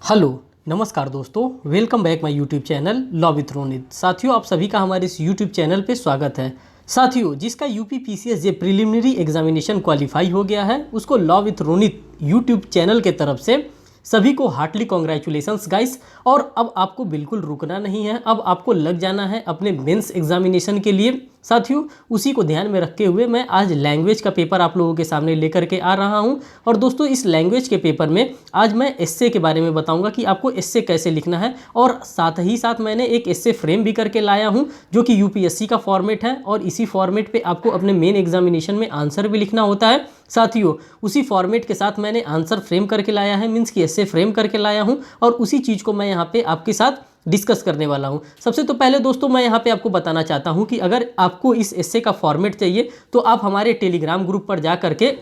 Hello नमस्कार दोस्तों, welcome back my YouTube channel law with Ronit. साथियों, आप सभी का हमारे इस यूट्यूब चैनल पे स्वागत है। साथियों, जिसका यूपी पीसीएस जे प्रिलिमिनरी एग्जामिनेशन क्वालिफाई हो गया है, उसको law with Ronit YouTube channel के तरफ से सभी को हार्टली कॉन्ग्रेचुलेशंस गाइस। और अब आपको बिल्कुल रुकना नहीं है, अब आपको लग जाना है अपने मेंस एग्जामिनेशन के लिए। साथियों, उसी को ध्यान में रखते हुए मैं आज लैंग्वेज का पेपर आप लोगों के सामने लेकर के आ रहा हूं। और दोस्तों, इस लैंग्वेज के पेपर में आज मैं एस्से के बारे में बताऊंगा कि आपको एस्से कैसे लिखना है। और साथ ही साथ मैंने एक एस्से फ्रेम भी करके लाया हूं जो कि यूपीएससी का फॉर्मेट है, और इसी फॉर्मेट पे आपको अपने मेन एग्जामिनेशन में आंसर भी लिखना होता है। साथियों, उसी फॉर्मेट के साथ मैंने आंसर फ्रेम करके लाया है, मीन्स कि एस्से फ्रेम करके लाया हूं, और उसी चीज़ को मैं यहाँ पे आपके साथ डिस्कस करने वाला हूं। सबसे तो पहले दोस्तों, मैं यहाँ पे आपको बताना चाहता हूं कि अगर आपको इस एस्से का फॉर्मेट चाहिए तो आप हमारे टेलीग्राम ग्रुप पर जा करके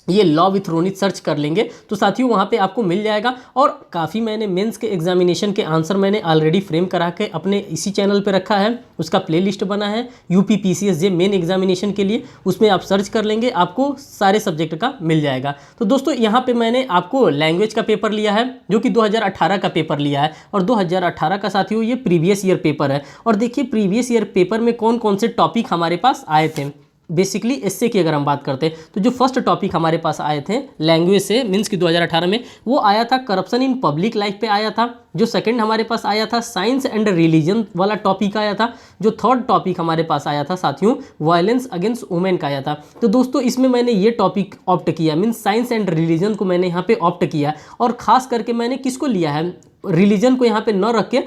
ये लॉ विथ रोनित सर्च कर लेंगे तो साथियों वहाँ पे आपको मिल जाएगा। और काफ़ी मैंने मेंस के एग्जामिनेशन के आंसर मैंने ऑलरेडी फ्रेम करा के अपने इसी चैनल पे रखा है, उसका प्लेलिस्ट बना है यूपी पीसीएस जे मेन एग्जामिनेशन के लिए, उसमें आप सर्च कर लेंगे, आपको सारे सब्जेक्ट का मिल जाएगा। तो दोस्तों, यहाँ पे मैंने आपको लैंग्वेज का पेपर लिया है जो कि 2018 का पेपर लिया है, और 2018 का साथियों ये प्रीवियस ईयर पेपर है। और देखिए, प्रीवियस ईयर पेपर में कौन कौन से टॉपिक हमारे पास आए थे। बेसिकली एस्से की अगर हम बात करते हैं तो जो फर्स्ट टॉपिक हमारे पास आए थे लैंग्वेज से, मीन्स कि 2018 में, वो आया था करप्शन इन पब्लिक लाइफ पे आया था। जो सेकंड हमारे पास आया था साइंस एंड रिलीजन वाला टॉपिक आया था। जो थर्ड टॉपिक हमारे पास आया था साथियों, वायलेंस अगेंस्ट वुमेन का आया था। तो दोस्तों, इसमें मैंने ये टॉपिक ऑप्ट किया, मीन्स साइंस एंड रिलीजन को मैंने यहाँ पे ऑप्ट किया। और खास करके मैंने किसको लिया है, रिलीजन को यहाँ पे न रख के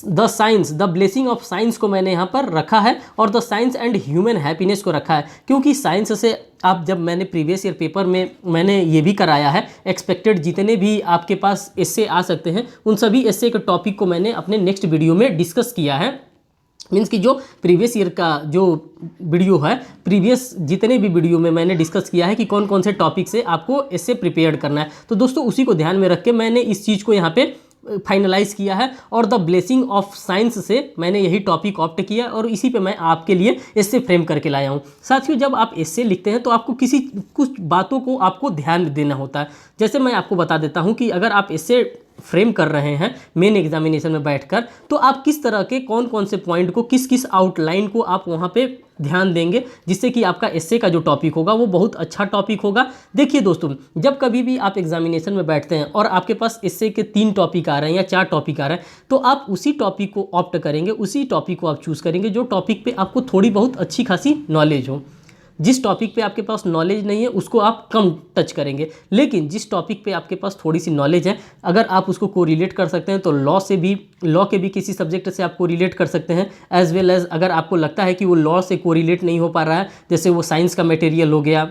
the science, the blessing of science को मैंने यहाँ पर रखा है, और the science and human happiness को रखा है। क्योंकि साइंस से आप, जब मैंने प्रीवियस ईयर पेपर में मैंने ये भी कराया है, एक्सपेक्टेड जितने भी आपके पास एस्से आ सकते हैं उन सभी एस्से के टॉपिक को मैंने अपने नेक्स्ट वीडियो में डिस्कस किया है। मीन्स कि जो प्रीवियस ईयर का जो वीडियो है, प्रीवियस जितने भी वीडियो में मैंने डिस्कस किया है कि कौन कौन से टॉपिक से आपको एस्से प्रिपेयर करना है। तो दोस्तों, उसी को ध्यान में रख के मैंने इस चीज़ को यहाँ पे फाइनलाइज किया है, और द ब्लेसिंग ऑफ साइंस से मैंने यही टॉपिक ऑप्ट किया, और इसी पे मैं आपके लिए एस्से फ्रेम करके लाया हूँ। साथियों, जब आप एस्से लिखते हैं तो आपको कुछ बातों को आपको ध्यान देना होता है। जैसे मैं आपको बता देता हूँ कि अगर आप एस्से फ्रेम कर रहे हैं मेन एग्जामिनेशन में बैठकर, तो आप किस तरह के कौन कौन से पॉइंट को, किस किस आउटलाइन को आप वहाँ पे ध्यान देंगे, जिससे कि आपका एस्से का जो टॉपिक होगा वो बहुत अच्छा टॉपिक होगा। देखिए दोस्तों, जब कभी भी आप एग्जामिनेशन में बैठते हैं और आपके पास एस्से के 3 टॉपिक आ रहे हैं या 4 टॉपिक आ रहे हैं, तो आप उसी टॉपिक को ऑप्ट करेंगे, उसी टॉपिक को आप चूज़ करेंगे जो टॉपिक पे आपको थोड़ी बहुत अच्छी खासी नॉलेज हो। जिस टॉपिक पे आपके पास नॉलेज नहीं है उसको आप कम टच करेंगे, लेकिन जिस टॉपिक पे आपके पास थोड़ी सी नॉलेज है, अगर आप उसको कोरिलेट कर सकते हैं तो लॉ के भी किसी सब्जेक्ट से आप कोरिलेट कर सकते हैं। एज वेल एज अगर आपको लगता है कि वो लॉ से कोरिलेट नहीं हो पा रहा है, जैसे वो साइंस का मटेरियल हो गया,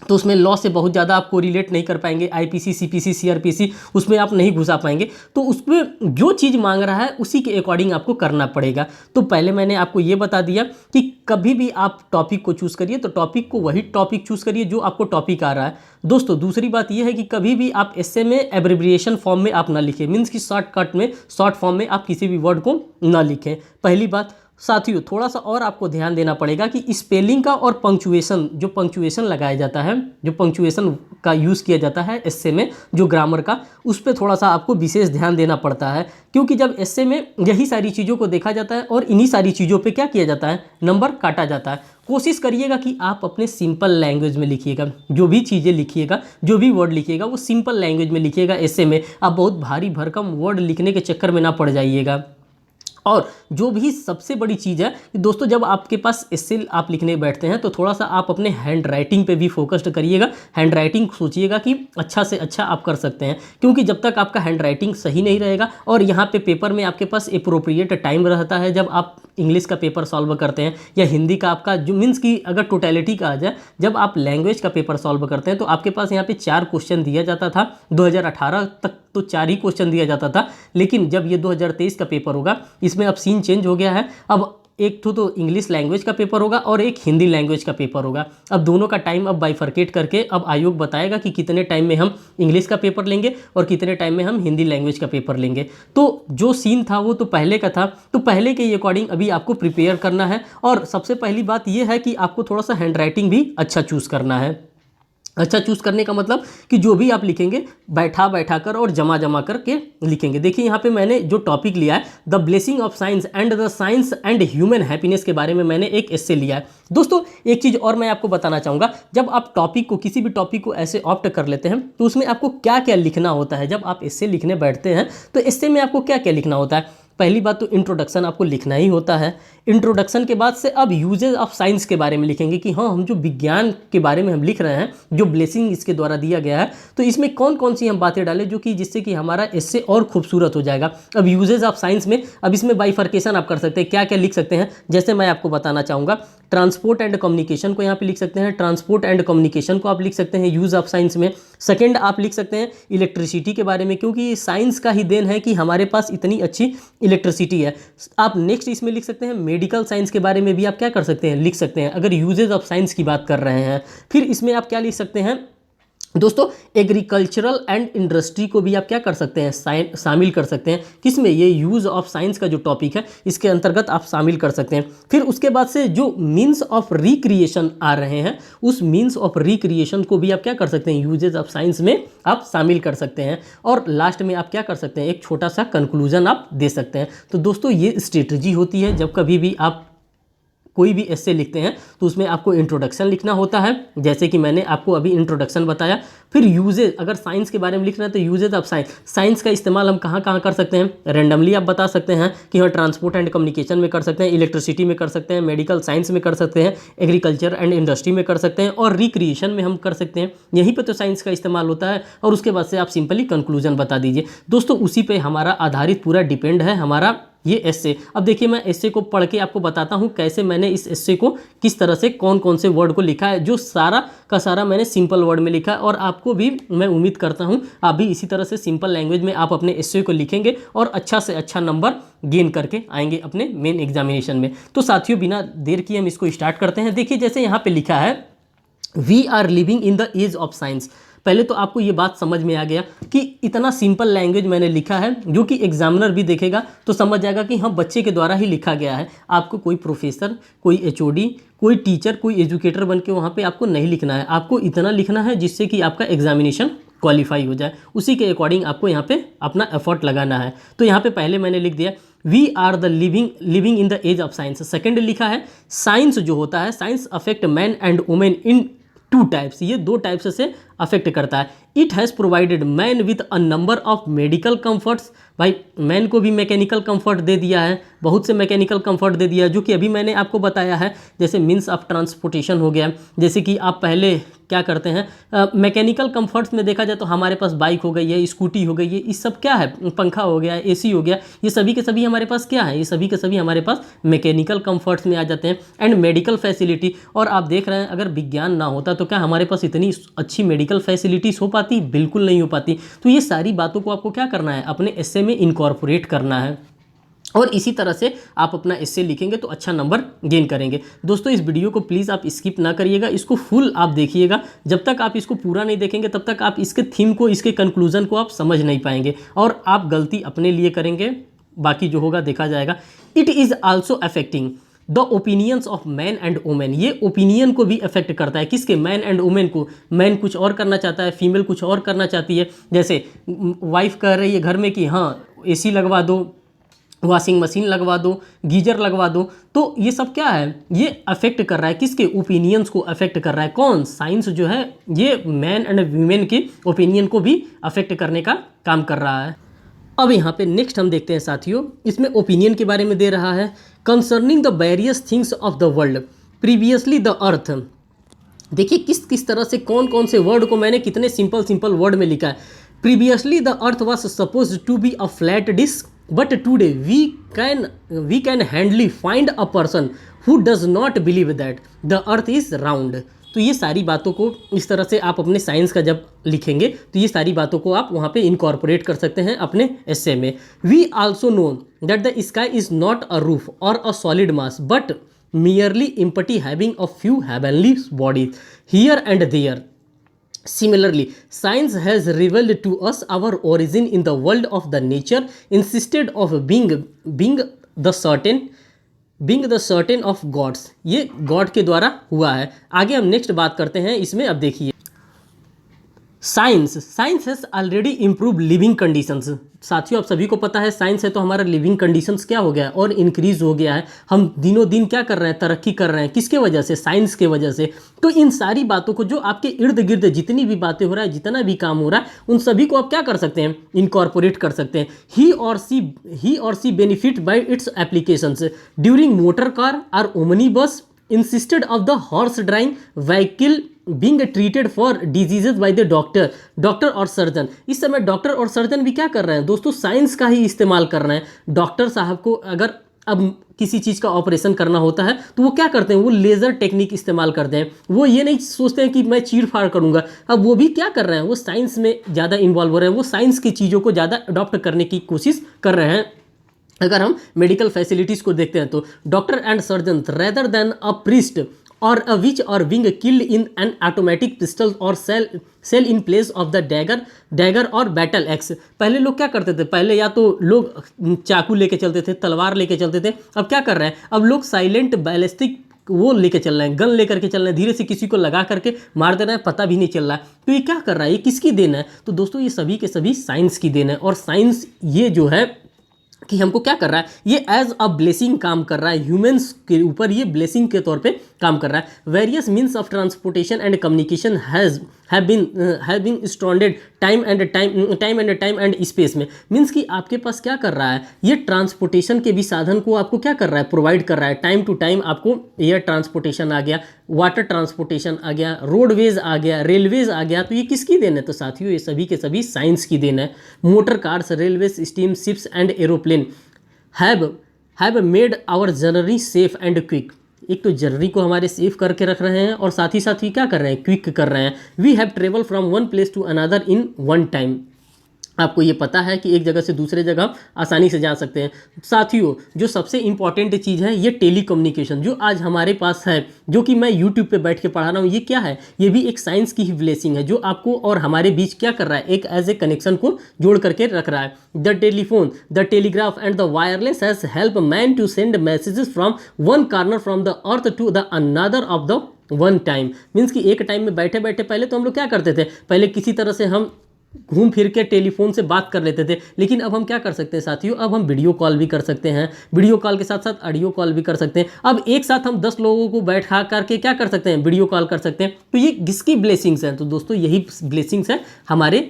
तो उसमें लॉ से बहुत ज़्यादा आप कोरिलेट नहीं कर पाएंगे, आईपीसी, सीपीसी, सीआरपीसी, उसमें आप नहीं घुसा पाएंगे, तो उसमें जो चीज़ मांग रहा है उसी के अकॉर्डिंग आपको करना पड़ेगा। तो पहले मैंने आपको ये बता दिया कि कभी भी आप टॉपिक को चूज़ करिए तो टॉपिक को वही टॉपिक चूज़ करिए जो आपको टॉपिक आ रहा है। दोस्तों, दूसरी बात यह है कि कभी भी आप एस्से में एब्रिविएशन फॉर्म में आप ना लिखें, मीन्स कि शॉर्टकट में, शॉर्ट फॉर्म में आप किसी भी वर्ड को ना लिखें, पहली बात। साथियों, थोड़ा सा और आपको ध्यान देना पड़ेगा कि स्पेलिंग का और पंक्चुएशन, जो पंक्चुएशन लगाया जाता है, जो पंक्चुएशन का यूज़ किया जाता है एस्से में, जो ग्रामर का, उस पर थोड़ा सा आपको विशेष ध्यान देना पड़ता है। क्योंकि जब एस्से में यही सारी चीज़ों को देखा जाता है और इन्हीं सारी चीज़ों पे क्या किया जाता है, नंबर काटा जाता है। कोशिश करिएगा कि आप अपने सिंपल लैंग्वेज में लिखिएगा, जो भी चीज़ें लिखिएगा, जो भी वर्ड लिखिएगा वो सिंपल लैंग्वेज में लिखिएगा एस्से में। आप बहुत भारी भरकम वर्ड लिखने के चक्कर में ना पड़ जाइएगा। और जो भी सबसे बड़ी चीज़ है कि दोस्तों, जब आपके पास एस्से आप लिखने बैठते हैं तो थोड़ा सा आप अपने हैंड राइटिंग पे भी फोकस्ड करिएगा। हैंड राइटिंग सोचिएगा कि अच्छा से अच्छा आप कर सकते हैं, क्योंकि जब तक आपका हैंड राइटिंग सही नहीं रहेगा, और यहाँ पे पेपर में आपके पास एप्रोप्रिएट टाइम रहता है जब आप इंग्लिश का पेपर सॉल्व करते हैं या हिंदी का, आपका जो मीन्स कि अगर टोटलिटी का आ जाए, जब आप लैंग्वेज का पेपर सॉल्व करते हैं तो आपके पास यहाँ पे 4 क्वेश्चन दिया जाता था। 2018 तक तो 4 ही क्वेश्चन दिया जाता था, लेकिन जब ये 2023 का पेपर होगा, इसमें अब सीन चेंज हो गया है। अब एक तो इंग्लिश लैंग्वेज का पेपर होगा और एक हिंदी लैंग्वेज का पेपर होगा। अब दोनों का टाइम अब बाइफरकेट करके अब आयोग बताएगा कि कितने टाइम में हम इंग्लिश का पेपर लेंगे और कितने टाइम में हम हिंदी लैंग्वेज का पेपर लेंगे। तो जो सीन था वो तो पहले का था, तो पहले के अकॉर्डिंग अभी आपको प्रिपेयर करना है। और सबसे पहली बात यह है कि आपको थोड़ा सा हैंड राइटिंग भी अच्छा चूज़ करना है। अच्छा चूज़ करने का मतलब कि जो भी आप लिखेंगे बैठा कर और जमा करके लिखेंगे। देखिए यहाँ पे मैंने जो टॉपिक लिया है the blessing of science and the science and human happiness के बारे में मैंने एक एस्से लिया है। दोस्तों एक चीज़ और मैं आपको बताना चाहूँगा, जब आप टॉपिक को किसी भी टॉपिक को ऐसे ऑप्ट कर लेते हैं तो उसमें आपको क्या क्या लिखना होता है। जब आप एस्से लिखने बैठते हैं तो एस्से में आपको क्या क्या लिखना होता है। पहली बात तो इंट्रोडक्शन आपको लिखना ही होता है। इंट्रोडक्शन के बाद से अब यूजेज ऑफ साइंस के बारे में लिखेंगे कि हाँ हम जो विज्ञान के बारे में हम लिख रहे हैं, जो ब्लेसिंग इसके द्वारा दिया गया है, तो इसमें कौन कौन सी हम बातें डालें जो कि जिससे कि हमारा इससे और खूबसूरत हो जाएगा। अब यूजेज ऑफ साइंस में अब इसमें बाइफर्केशन आप कर सकते हैं, क्या क्या लिख सकते हैं। जैसे मैं आपको बताना चाहूँगा ट्रांसपोर्ट एंड कम्युनिकेशन को यहाँ पे लिख सकते हैं, ट्रांसपोर्ट एंड कम्युनिकेशन को आप लिख सकते हैं यूज़ ऑफ साइंस में। सेकेंड आप लिख सकते हैं इलेक्ट्रिसिटी के बारे में, क्योंकि साइंस का ही देन है कि हमारे पास इतनी अच्छी इलेक्ट्रिसिटी है। आप नेक्स्ट इसमें लिख सकते हैं मेडिकल साइंस के बारे में भी आप क्या कर सकते हैं, लिख सकते हैं, अगर यूजेज ऑफ साइंस की बात कर रहे हैं। फिर इसमें आप क्या लिख सकते हैं दोस्तों, एग्रीकल्चरल एंड इंडस्ट्री को भी आप क्या कर सकते हैं, शामिल कर सकते हैं। किसमें, ये यूज़ ऑफ साइंस का जो टॉपिक है इसके अंतर्गत आप शामिल कर सकते हैं। फिर उसके बाद से जो मीन्स ऑफ रिक्रिएशन आ रहे हैं उस मीन्स ऑफ रिक्रिएशन को भी आप क्या कर सकते हैं, यूजेज ऑफ साइंस में आप शामिल कर सकते हैं। और लास्ट में आप क्या कर सकते हैं, एक छोटा सा कंक्लूजन आप दे सकते हैं। तो दोस्तों ये स्ट्रेटजी होती है जब कभी भी आप कोई भी एस्से लिखते हैं तो उसमें आपको इंट्रोडक्शन लिखना होता है, जैसे कि मैंने आपको अभी इंट्रोडक्शन बताया। फिर यूजेज, अगर साइंस के बारे में लिखना है तो यूजेज ऑफ साइंस, साइंस का इस्तेमाल हम कहाँ कहाँ कर सकते हैं, रैंडमली आप बता सकते हैं कि हाँ ट्रांसपोर्ट एंड कम्युनिकेशन में कर सकते हैं, इलेक्ट्रिसिटी में कर सकते हैं, मेडिकल साइंस में कर सकते हैं, एग्रीकल्चर एंड इंडस्ट्री में कर सकते हैं, और रिक्रिएशन में हम कर सकते हैं। यहीं पर तो साइंस का इस्तेमाल होता है। और उसके बाद से आप सिंपली कंक्लूजन बता दीजिए। दोस्तों उसी पर हमारा आधारित पूरा डिपेंड है हमारा ये एस्से। अब देखिए मैं एस्से को पढ़ के आपको बताता हूँ कैसे मैंने इस एस्से को किस तरह से कौन कौन से वर्ड को लिखा है, जो सारा का सारा मैंने सिंपल वर्ड में लिखा है। और आपको भी मैं उम्मीद करता हूँ आप भी इसी तरह से सिंपल लैंग्वेज में आप अपने एस्से को लिखेंगे और अच्छा से अच्छा नंबर गेन करके आएंगे अपने मेन एग्जामिनेशन में। तो साथियों बिना देर किए हम इसको स्टार्ट करते हैं। देखिए जैसे यहाँ पे लिखा है we are living in the age of science. पहले तो आपको ये बात समझ में आ गया कि इतना सिंपल लैंग्वेज मैंने लिखा है जो कि एग्जामिनर भी देखेगा तो समझ जाएगा कि हाँ बच्चे के द्वारा ही लिखा गया है। आपको कोई प्रोफेसर, कोई एचओडी, कोई टीचर, कोई एजुकेटर बन के वहाँ पे आपको नहीं लिखना है। आपको इतना लिखना है जिससे कि आपका एग्जामिनेशन क्वालिफाई हो जाए। उसी के अकॉर्डिंग आपको यहाँ पे अपना एफर्ट लगाना है। तो यहाँ पे पहले मैंने लिख दिया we are the living in the age of science. Second लिखा है साइंस जो होता है, science affect man and women in two types. ये दो टाइप्स से अफेक्ट करता है। It has provided man with a number of medical comforts. भाई मैन को भी मैकेनिकल कंफर्ट दे दिया है, बहुत से मैकेनिकल कंफर्ट दे दिया है जो कि अभी मैंने आपको बताया है। जैसे मीन्स ऑफ ट्रांसपोर्टेशन हो गया, जैसे कि आप पहले क्या करते हैं मैकेनिकल कंफर्ट्स में देखा जाए तो हमारे पास बाइक हो गई है, स्कूटी हो गई है, ये सब क्या है, पंखा हो गया, एसी हो गया, ये सभी के सभी हमारे पास क्या है, ये सभी के सभी हमारे पास मैकेनिकल कंफर्ट्स में आ जाते हैं। एंड मेडिकल फैसिलिटी, और आप देख रहे हैं अगर विज्ञान ना होता तो क्या हमारे पास इतनी अच्छी मेडिकल फैसिलिटीज़ हो पाती, बिल्कुल नहीं हो पाती। तो ये सारी बातों को आपको क्या करना है, अपने एस्से में इनकॉर्पोरेट करना है। और इसी तरह से आप अपना एस्से लिखेंगे तो अच्छा नंबर गेन करेंगे। दोस्तों इस वीडियो को प्लीज़ आप स्किप ना करिएगा, इसको फुल आप देखिएगा। जब तक आप इसको पूरा नहीं देखेंगे तब तक आप इसके थीम को, इसके कंक्लूजन को आप समझ नहीं पाएंगे और आप गलती अपने लिए करेंगे, बाकी जो होगा देखा जाएगा। It is also affecting the opinions of man and women. ये ओपिनियन को भी अफेक्ट करता है, किसके, मैन एंड वुमेन को। मैन कुछ और करना चाहता है, फीमेल कुछ और करना चाहती है। जैसे वाइफ कह रही है घर में कि हाँ एसी लगवा दो, वॉशिंग मशीन लगवा दो, गीजर लगवा दो, तो ये सब क्या है, ये अफेक्ट कर रहा है किसके, ओपिनियंस को अफेक्ट कर रहा है। कौन, साइंस जो है ये मैन एंड वीमेन के ओपिनियन को भी अफेक्ट करने का काम कर रहा है। अब यहाँ पे नेक्स्ट हम देखते हैं साथियों, इसमें ओपिनियन के बारे में दे रहा है concerning the various things of the world previously the अर्थ। देखिए किस किस तरह से कौन कौन से वर्ड को मैंने कितने सिंपल वर्ड में लिखा है। Previously the earth was suppose to be a flat disc but today we can hardly find a person who does not believe that the earth is round. तो ये सारी बातों को इस तरह से आप अपने साइंस का जब लिखेंगे तो ये सारी बातों को आप वहाँ पे इनकॉर्पोरेट कर सकते हैं अपने एस्से में। We also know that the sky is not a roof और a solid mass but merely empty having a few heavenly bodies here and there. Similarly, science has revealed to us our origin in the world of the nature instead of being the certain of gods. ये God के द्वारा हुआ है। आगे हम next बात करते हैं इसमें। अब देखिए science science has already improve living conditions. साथियों, आप सभी को पता है साइंस है तो हमारा लिविंग कंडीशंस क्या हो गया है और इंक्रीज हो गया है। हम दिनों दिन क्या कर रहे हैं, तरक्की कर रहे हैं। किसके वजह से? साइंस के वजह से। तो इन सारी बातों को, जो आपके इर्द गिर्द जितनी भी बातें हो रहा है, जितना भी काम हो रहा है, उन सभी को आप क्या कर सकते हैं, इनकॉर्पोरेट कर सकते हैं। ही और सी benefit by it's applications during motor car और ओमनी बस insisted of the horse drawing vehicle being treated for diseases by the doctor और सर्जन। इस समय डॉक्टर और सर्जन भी क्या कर रहे हैं दोस्तों, साइंस का ही इस्तेमाल कर रहे हैं। डॉक्टर साहब को अगर अब किसी चीज़ का ऑपरेशन करना होता है तो वो क्या करते हैं, वो लेज़र टेक्निक इस्तेमाल करते हैं। वो ये नहीं सोचते हैं कि मैं चीर फाड़ करूंगा। अब वो भी क्या कर रहे हैं, वो साइंस में ज़्यादा इन्वॉल्व हो रहे हैं, वो साइंस की चीज़ों को ज़्यादा अडॉप्ट करने की कोशिश कर रहे हैं। अगर हम मेडिकल फैसिलिटीज़ को देखते हैं तो doctor and surgeon rather than a priest और अ विच और being killed in an automatic pistol और shell in place of the dagger और बैटल एक्स। पहले लोग क्या करते थे, पहले या तो लोग चाकू लेके चलते थे, तलवार लेके चलते थे। अब क्या कर रहे हैं, अब लोग साइलेंट बैलिस्टिक वो लेके चल रहे हैं, गन लेकर के चल रहे हैं, धीरे से किसी को लगा करके मार दे रहे हैं, पता भी नहीं चल रहा है। तो ये क्या कर रहा है, ये किसकी देन है? तो दोस्तों ये सभी के सभी साइंस की देन है। और साइंस ये जो है कि हमको क्या कर रहा है, ये एज अ ब्लेसिंग काम कर रहा है, ह्यूमंस के ऊपर ये ब्लेसिंग के तौर पे काम कर रहा है। Various means of transportation and communication have been stranded time and space में। मीन्स कि आपके पास क्या कर रहा है, ये ट्रांसपोर्टेशन के भी साधन को आपको क्या कर रहा है, प्रोवाइड कर रहा है। टाइम टू टाइम आपको एयर ट्रांसपोर्टेशन आ गया, वाटर ट्रांसपोर्टेशन आ गया, रोडवेज आ गया, रेलवेज आ गया। तो ये किसकी देन है? तो साथियों ये सभी के सभी साइंस की देन है। Motor cars, railway, steam ships and aeroplane have made our journey safe and quick. एक तो जर्नी को हमारे सेफ करके रख रहे हैं और साथ ही क्या कर रहे हैं, क्विक कर रहे हैं। We have travel from one place to another in one time. आपको ये पता है कि एक जगह से दूसरे जगह आसानी से जा सकते हैं। साथियों जो सबसे इंपॉर्टेंट चीज़ है, ये टेलीकम्युनिकेशन जो आज हमारे पास है, जो कि मैं यूट्यूब पे बैठ के पढ़ा रहा हूँ, ये क्या है, ये भी एक साइंस की ही ब्लेसिंग है, जो आपको और हमारे बीच क्या कर रहा है, एक एज ए कनेक्शन को जोड़ करके रख रहा है। The telephone, the telegraph and the wireless has help man to send messages from one corner from the earth to the another of the one time. Means कि एक टाइम में बैठे बैठे, पहले तो हम लोग क्या करते थे, पहले किसी तरह से हम घूम फिर के टेलीफोन से बात कर लेते थे। लेकिन अब हम क्या कर सकते हैं साथियों, अब हम वीडियो कॉल भी कर सकते हैं, वीडियो कॉल के साथ साथ ऑडियो कॉल भी कर सकते हैं। अब एक साथ हम 10 लोगों को बैठा करके क्या कर सकते हैं, वीडियो कॉल कर सकते हैं। तो ये किसकी ब्लेसिंग्स हैं? तो दोस्तों यही ब्लेसिंग्स है हमारे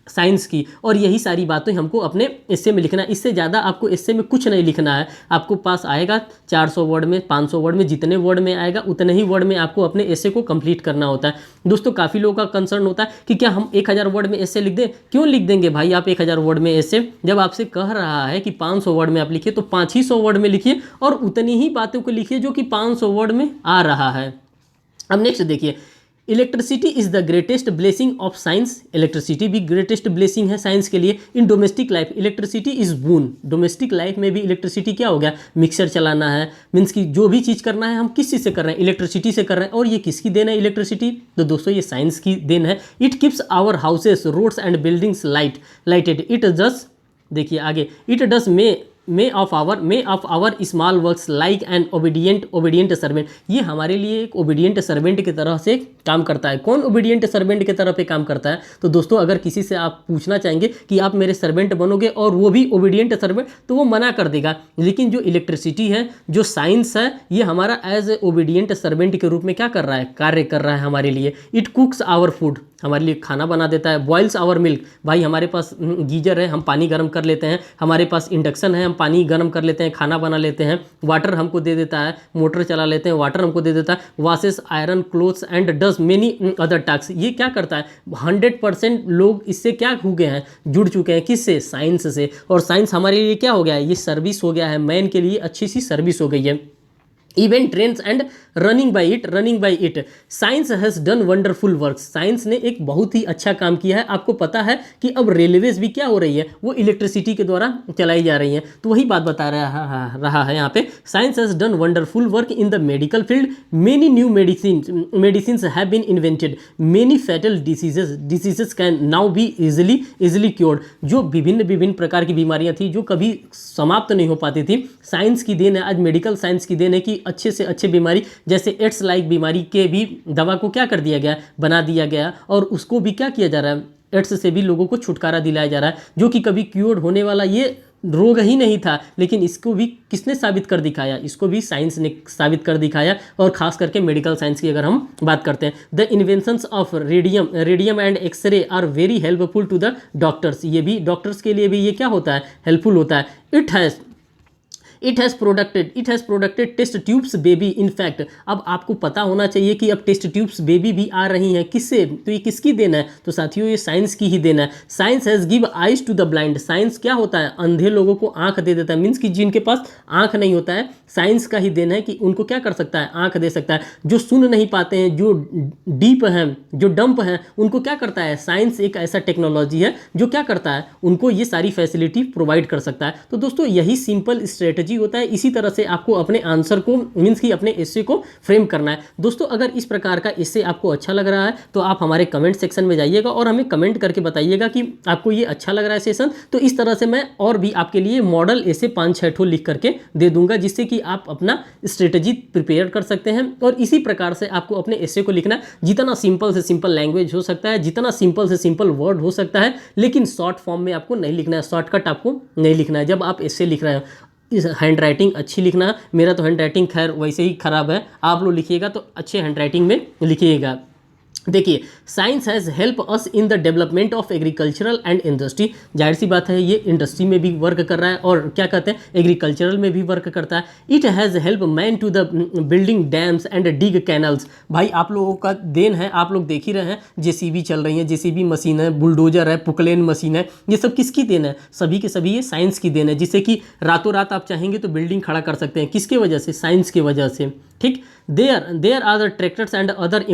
साइंस की। और यही सारी बातें हमको अपने एस्से में लिखना है। इससे ज़्यादा आपको एस्से में कुछ नहीं लिखना है। आपको पास आएगा 400 वर्ड में, 500 वर्ड में, जितने वर्ड में आएगा उतने ही वर्ड में आपको अपने एस्से को कंप्लीट करना होता है। दोस्तों काफ़ी लोगों का कंसर्न होता है कि क्या हम 1000 वर्ड में एस्से लिख दें। क्यों लिख देंगे भाई आप 1000 वर्ड में एस्से, जब आपसे कह रहा है कि 500 वर्ड में आप लिखिए, तो 500 वर्ड में लिखिए और उतनी ही बातों को लिखिए जो कि 500 वर्ड में आ रहा है। अब नेक्स्ट देखिए, electricity is the greatest blessing of science. Electricity भी ग्रेटेस्ट ब्लेसिंग है साइंस के लिए। In domestic life electricity is boon. Domestic life में भी इलेक्ट्रिसिटी क्या हो गया, मिक्सर चलाना है, मीन्स कि जो भी चीज़ करना है हम किस चीज़ से कर रहे हैं, इलेक्ट्रिसिटी से कर रहे हैं। और ये किसकी देन है इलेक्ट्रिसिटी? तो दोस्तों ये साइंस की देन है। It keeps our houses, roads and buildings lighted. It just देखिए आगे, it does may of our small works like an obedient servant. ये हमारे लिए एक ओबीडियंट सर्वेंट की तरह से काम करता है। कौन ओबीडियंट सर्वेंट की तरह पे काम करता है? तो दोस्तों अगर किसी से आप पूछना चाहेंगे कि आप मेरे सर्वेंट बनोगे और वो भी ओबीडियंट सर्वेंट, तो वो मना कर देगा। लेकिन जो इलेक्ट्रिसिटी है, जो साइंस है, ये हमारा एज ए ओबीडियंट सर्वेंट के रूप में क्या कर रहा है, कार्य कर रहा है हमारे लिए। इट कुक्स आवर फूड, हमारे लिए खाना बना देता है। बॉइल्स आवर मिल्क, भाई हमारे पास गीजर है, हम पानी गर्म कर लेते हैं। हमारे पास इंडक्शन है, हम पानी गर्म कर लेते हैं, खाना बना लेते हैं। वाटर हमको दे देता है, मोटर चला लेते हैं, वाटर हमको दे देता है। Washes iron clothes and does many other task. ये क्या करता है, 100% लोग इससे क्या हो गए हैं, जुड़ चुके हैं। किससे? साइंस से। और साइंस हमारे लिए क्या हो गया है, ये सर्विस हो गया है, मैन के लिए अच्छी सी सर्विस हो गई है। Event trends and running by it science has done wonderful work. Science ने एक बहुत ही अच्छा काम किया है। आपको पता है कि अब रेलवेज भी क्या हो रही है, वो इलेक्ट्रिसिटी के द्वारा चलाई जा रही हैं। तो वही बात बता रहा है यहाँ पे, science has done wonderful work in the medical field. Many new medicine have been invented. Many fatal diseases can now be easily cured. जो विभिन्न प्रकार की बीमारियाँ थी जो कभी समाप्त नहीं हो पाती थी, साइंस की देन है, आज मेडिकल साइंस की देन है कि अच्छे से अच्छे बीमारी जैसे एड्स लाइक बीमारी के भी दवा को क्या कर दिया गया, बना दिया गया, और उसको भी क्या किया जा रहा है, एड्स से भी लोगों को छुटकारा दिलाया जा रहा है, जो कि कभी क्योर होने वाला ये रोग ही नहीं था। लेकिन इसको भी किसने साबित कर दिखाया, इसको भी साइंस ने साबित कर दिखाया। और खास करके मेडिकल साइंस की अगर हम बात करते हैं, the inventions of radium and x-ray are very helpful to the doctors. ये भी डॉक्टर्स के लिए भी ये क्या होता है, हेल्पफुल होता है। It has producted test tubes baby. In fact अब आपको पता होना चाहिए कि अब टेस्ट ट्यूब्स बेबी भी आ रही हैं, किससे, तो ये किसकी देन है, तो साथियों ये साइंस की ही देन है। Science has give eyes to the blind. Science क्या होता है, अंधे लोगों को आंख दे देता है, मीन्स कि जिनके पास आंख नहीं होता है, साइंस का ही देन है कि उनको क्या कर सकता है, आंख दे सकता है। जो सुन नहीं पाते हैं, जो डीप हैं, जो डंप हैं, उनको क्या करता है, साइंस एक ऐसा टेक्नोलॉजी है जो क्या करता है, उनको ये सारी फैसिलिटी प्रोवाइड कर सकता है। तो दोस्तों यही सिंपल स्ट्रेटजी होता है। इसी तरह से आपको अपने आंसर को, मीन्स कि अपने एस्से को फ्रेम करना है। दोस्तों अगर इस प्रकार का एस्से आपको अच्छा लग रहा है तो आप हमारे कमेंट सेक्शन में जाइएगा और हमें कमेंट करके बताइएगा कि आपको ये अच्छा लग रहा है सेशन। तो इस तरह से मैं और भी आपके लिए मॉडल एस्से 5-6 ठो लिख करके दे दूंगा, जिससे कि आप अपना स्ट्रेटजी प्रिपेयर कर सकते हैं। और इसी प्रकार से आपको अपने एस्से को लिखना, जितना सिंपल से सिंपल लैंग्वेज हो सकता है, जितना सिंपल से सिंपल वर्ड हो सकता है, लेकिन शॉर्ट फॉर्म में आपको नहीं लिखना है, शॉर्टकट आपको नहीं लिखना है। जब आप एस्से लिख रहे हैं, इस हैंड राइटिंग अच्छी लिखना। मेरा तो हैंड राइटिंग खैर वैसे ही ख़राब है, आप लोग लिखिएगा तो अच्छे हैंड राइटिंग में लिखिएगा। देखिए, science has help us in the development of agricultural and industry. जाहिर सी बात है ये इंडस्ट्री में भी वर्क कर रहा है और क्या कहते हैं, एग्रीकल्चरल में भी वर्क करता है। It has help man to the building dams and dig canals. भाई आप लोगों का देन है, आप लोग देख ही रहे हैं, जेसीबी चल रही है, जेसीबी मशीन है, बुलडोजर है, पुकलेन मशीन है, ये सब किसकी देन है, सभी के सभी ये साइंस की देन है। जिससे कि रातों रात आप चाहेंगे तो बिल्डिंग खड़ा कर सकते हैं, किसके वजह से, साइंस की वजह से। ठीक, there are the tractors and other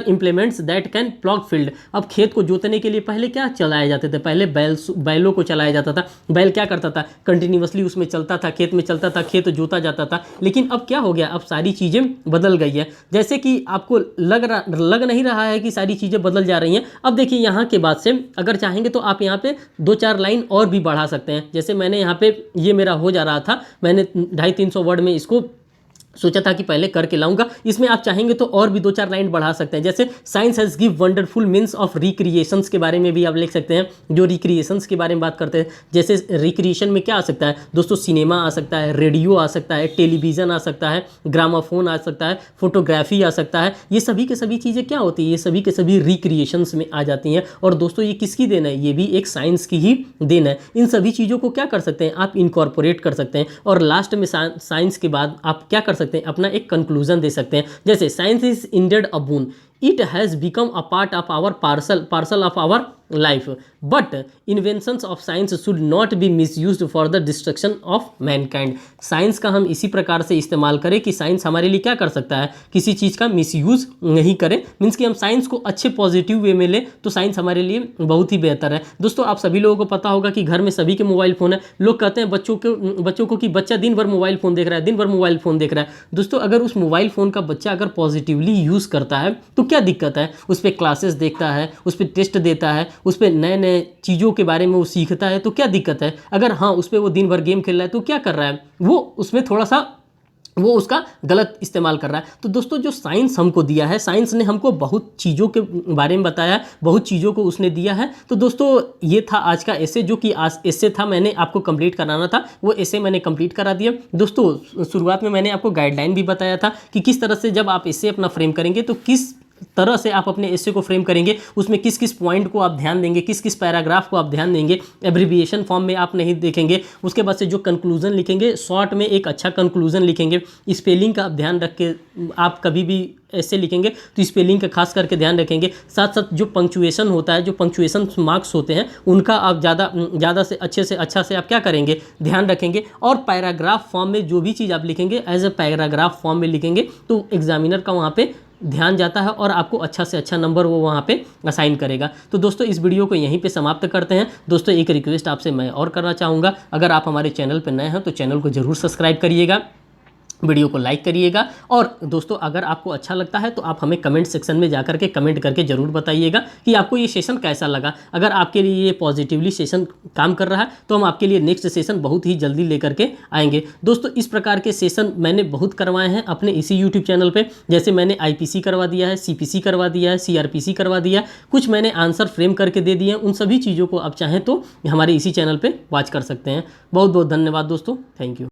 implements that can plough field. अब खेत को जोतने के लिए पहले क्या चलाए जाते थे, पहले बैलों को चलाया जाता था। बैल क्या करता था, कंटिन्यूसली उसमें चलता था, खेत में चलता था, खेत जोता जाता था। लेकिन अब क्या हो गया, अब सारी चीज़ें बदल गई है। जैसे कि आपको लग नहीं रहा है कि सारी चीज़ें बदल जा रही हैं। अब देखिए यहाँ के बाद से अगर चाहेंगे तो आप यहाँ पे 2-4 लाइन और भी बढ़ा सकते हैं। जैसे मैंने यहाँ पे ये मेरा हो जा रहा था, मैंने 250-300 वर्ड में इसको सोचा था कि पहले करके लाऊंगा। इसमें आप चाहेंगे तो और भी 2-4 लाइन बढ़ा सकते हैं। जैसे science has give wonderful means of recreations के बारे में भी आप लिख सकते हैं, जो रिक्रिएशंस के बारे में बात करते हैं। जैसे रिक्रिएशन में क्या आ सकता है दोस्तों, सिनेमा आ सकता है, रेडियो आ सकता है, टेलीविज़न आ सकता है, ग्रामाफोन आ सकता है, फोटोग्राफी आ सकता है। ये सभी के सभी चीज़ें क्या होती है, ये सभी के सभी रिक्रिएशंस में आ जाती हैं। और दोस्तों ये किसकी देन है, ये भी एक साइंस की ही देन है। इन सभी चीज़ों को क्या कर सकते हैं, आप इनकॉर्पोरेट कर सकते हैं। और लास्ट में साइंस के बाद आप क्या कर सकते हैं, अपना एक कंक्लूजन दे सकते हैं। जैसे science is indeed a boon, it has become a part of our parcel of our life, but inventions of science should not be misused for the destruction of mankind. Science का हम इसी प्रकार से इस्तेमाल करें कि साइंस हमारे लिए क्या कर सकता है, किसी चीज़ का मिसयूज़ नहीं करें। मीन्स कि हम साइंस को अच्छे पॉजिटिव वे में लें तो साइंस हमारे लिए बहुत ही बेहतर है। दोस्तों आप सभी लोगों को पता होगा कि घर में सभी के मोबाइल फ़ोन है। लोग कहते हैं बच्चों को कि बच्चा दिन भर मोबाइल फ़ोन देख रहा है, दिन भर मोबाइल फ़ोन देख रहा है। दोस्तों अगर उस मोबाइल फ़ोन का बच्चा अगर पॉजिटिवली यूज़ करता है तो क्या दिक्कत है, उस पर क्लासेस देखता है, उस पर टेस्ट देता है, उस पर नए नए चीज़ों के बारे में वो सीखता है, तो क्या दिक्कत है। अगर हाँ उस पर वो दिन भर गेम खेल रहा है तो क्या कर रहा है, वो उसमें थोड़ा सा वो उसका गलत इस्तेमाल कर रहा है। तो दोस्तों जो साइंस हमको दिया है, साइंस ने हमको बहुत चीज़ों के बारे में बताया, बहुत चीज़ों को उसने दिया है। तो दोस्तों ये था आज का एस्से, जो कि आज एस्से था, मैंने आपको कंप्लीट कराना था, वो एस्से मैंने कंप्लीट करा दिया। दोस्तों शुरुआत में मैंने आपको गाइडलाइन भी बताया था कि किस तरह से जब आप एस्से अपना फ्रेम करेंगे तो किस तरह से आप अपने एस्से को फ्रेम करेंगे, उसमें किस किस पॉइंट को आप ध्यान देंगे, किस किस पैराग्राफ को आप ध्यान देंगे। एब्रीविएशन फॉर्म में आप नहीं देखेंगे। उसके बाद से जो कंक्लूजन लिखेंगे, शॉर्ट में एक अच्छा कंक्लूजन लिखेंगे। स्पेलिंग का आप ध्यान रख के आप कभी भी ऐसे लिखेंगे तो स्पेलिंग का खास करके ध्यान रखेंगे। साथ साथ जो पंक्चुएशन होता है, जो पंक्चुएशन मार्क्स होते हैं, उनका आप ज़्यादा से अच्छा से आप क्या करेंगे, ध्यान रखेंगे। और पैराग्राफ फॉर्म में जो भी चीज़ आप लिखेंगे एज ए पैराग्राफ फॉर्म में लिखेंगे तो एग्जामिनर का वहाँ पे ध्यान जाता है और आपको अच्छा से अच्छा नंबर वो वहाँ पे असाइन करेगा। तो दोस्तों इस वीडियो को यहीं पे समाप्त करते हैं। दोस्तों एक रिक्वेस्ट आपसे मैं और करना चाहूँगा, अगर आप हमारे चैनल पर नए हैं तो चैनल को ज़रूर सब्सक्राइब करिएगा वीडियो को लाइक करिएगा। और दोस्तों अगर आपको अच्छा लगता है तो आप हमें कमेंट सेक्शन में जाकर के कमेंट करके ज़रूर बताइएगा कि आपको ये सेशन कैसा लगा। अगर आपके लिए ये पॉजिटिवली सेशन काम कर रहा है तो हम आपके लिए नेक्स्ट सेशन बहुत ही जल्दी लेकर के आएंगे। दोस्तों इस प्रकार के सेशन मैंने बहुत करवाए हैं अपने इसी यूट्यूब चैनल पर। जैसे मैंने IPC करवा दिया है, CPC करवा दिया है, CRPC करवा दिया, कुछ मैंने आंसर फ्रेम करके दे दिए हैं। उन सभी चीज़ों को आप चाहें तो हमारे इसी चैनल पर वॉच कर सकते हैं। बहुत बहुत धन्यवाद दोस्तों, थैंक यू।